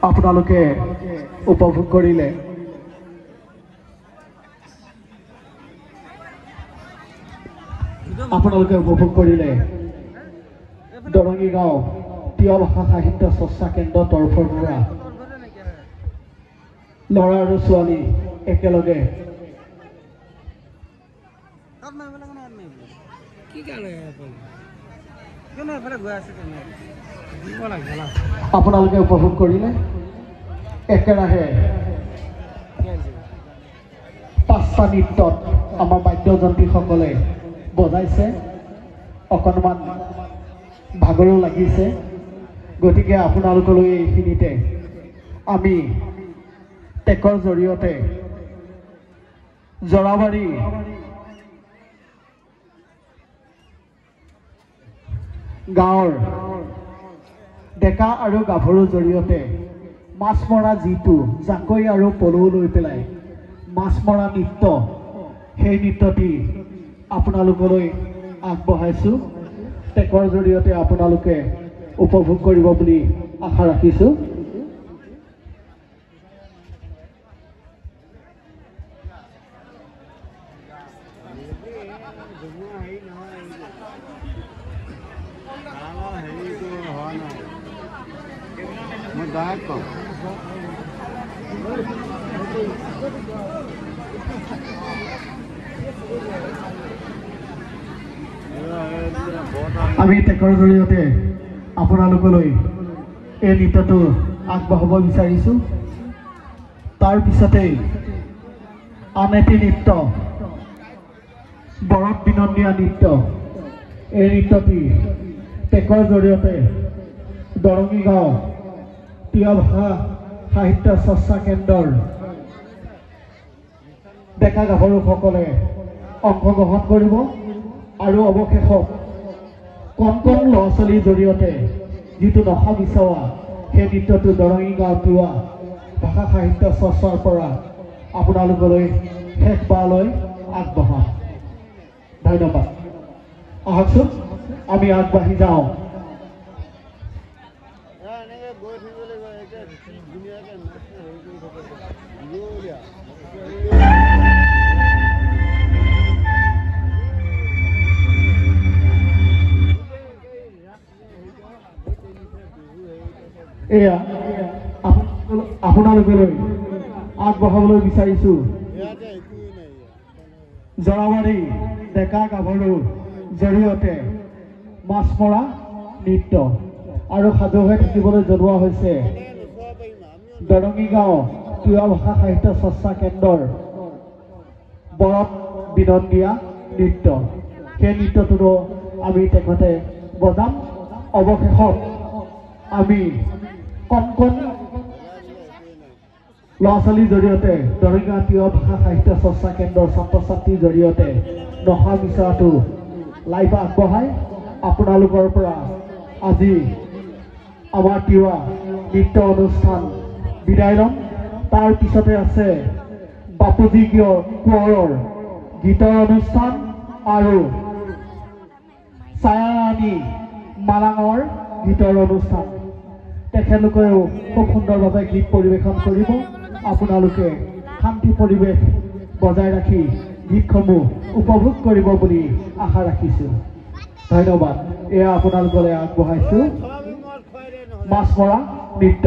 আপোনালোকে উপভোগ কৰিলে দৰঙী গাঁও তিৱা ভাষা সাহিত্য চৰ্চা কেন্দ্ৰৰ তৰফৰ পৰা ল'ৰা আৰু ছোৱালী একেলগে আপোনালোকে উপভোগ কৰিলে একেৰাহে 5টা নৃত্যত আমাৰ বাদ্যযন্ত্ৰীসকলে বজাইছে অকণমান ভাগৰো লাগিছে গতিকে আপোনালোকলৈ এইখিনিতে আমি টেকৰ জৰিয়তে জৰাবাৰী গাঁৱৰ ডেকা আৰু গাভৰুৰ জৰিয়তে মাছ মৰা যিটো জাকৈ আৰু পলৌ লৈ পেলাই মাছ মৰা নৃত্য সেই নৃত্যটি আপোনালোকলৈ আগবঢ়াইছোঁ টেকৰ জৰিয়তে আপোনালোকে উপভোগ কৰিব বুলি আশা ৰাখিছোঁ আমি টেকৰ জৰিয়তে আপোনালোকলৈ এই নৃত্যটো আগবঢ়াব বিচাৰিছোঁ তাৰ পিছতেই আন এটি নৃত্য বৰত বিনন্দীয়া নৃত্য এই নৃত্যটি টেকৰ জৰিয়তে দৰঙী গাঁও তিৱা ভাষা সাহিত্য চৰ্চা কেন্দ্ৰৰ ডেকা গাভৰুসকলে অংশগ্ৰহণ কৰিব আৰু অৱশেষত কণ কণ ল'ৰা ছোৱালীৰ জৰিয়তে যিটো নখা বিচাৰা সেই নৃত্যটো দৰঙী গাঁও তিৱা ভাষা সাহিত্য চৰ্চাৰ পৰা আপোনালোকলৈ শেষবাৰলৈ আগবঢ়াম ধন্যবাদ আহকচোন আমি আগবাঢ়ি যাওঁ এয়া আপোনালোকলৈ আগবঢ়াবলৈ বিচাৰিছোঁ জৰাবাৰী ডেকা গাভৰুৰ জৰিয়তে মাছ মৰা নৃত্য আৰু সাজু হৈ থাকিবলৈ জনোৱা হৈছে দৰঙী গাঁও তিৱা ভাষা সাহিত্য চৰ্চা কেন্দ্ৰৰ বৰত বিনন্দীয়া নৃত্য সেই নৃত্যটোতো আমি তেখেতে বজাম অৱশেষত আমি কণ কণ ল'ৰা ছোৱালীৰ জৰিয়তে দৰঙী গাঁও তিৱা ভাষা সাহিত্য চৰ্চা কেন্দ্ৰৰ ছাত্ৰ ছাত্ৰীৰ জৰিয়তে নখা বিচৰাটো লাইভ আগবঢ়াই আপোনালোকৰ পৰা আজি আমাৰ তিৱা নৃত্য অনুষ্ঠান বিদায় ল'ম তাৰ পিছতে আছে বাপুজী কোঁৱৰৰ গীতৰ অনুষ্ঠান আৰু ছায়াৰাণী মালাঙৰ গীতৰ অনুষ্ঠান তেখেতলোকেও খুব সুন্দৰভাৱে গীত পৰিৱেশন কৰিব আপোনালোকে শান্তি পৰিৱেশ বজাই ৰাখি গীতসমূহ উপভোগ কৰিব বুলি আশা ৰাখিছোঁ ধন্যবাদ এয়া আপোনালোকলৈ আগবঢ়াইছোঁ মাছ মৰা নৃত্য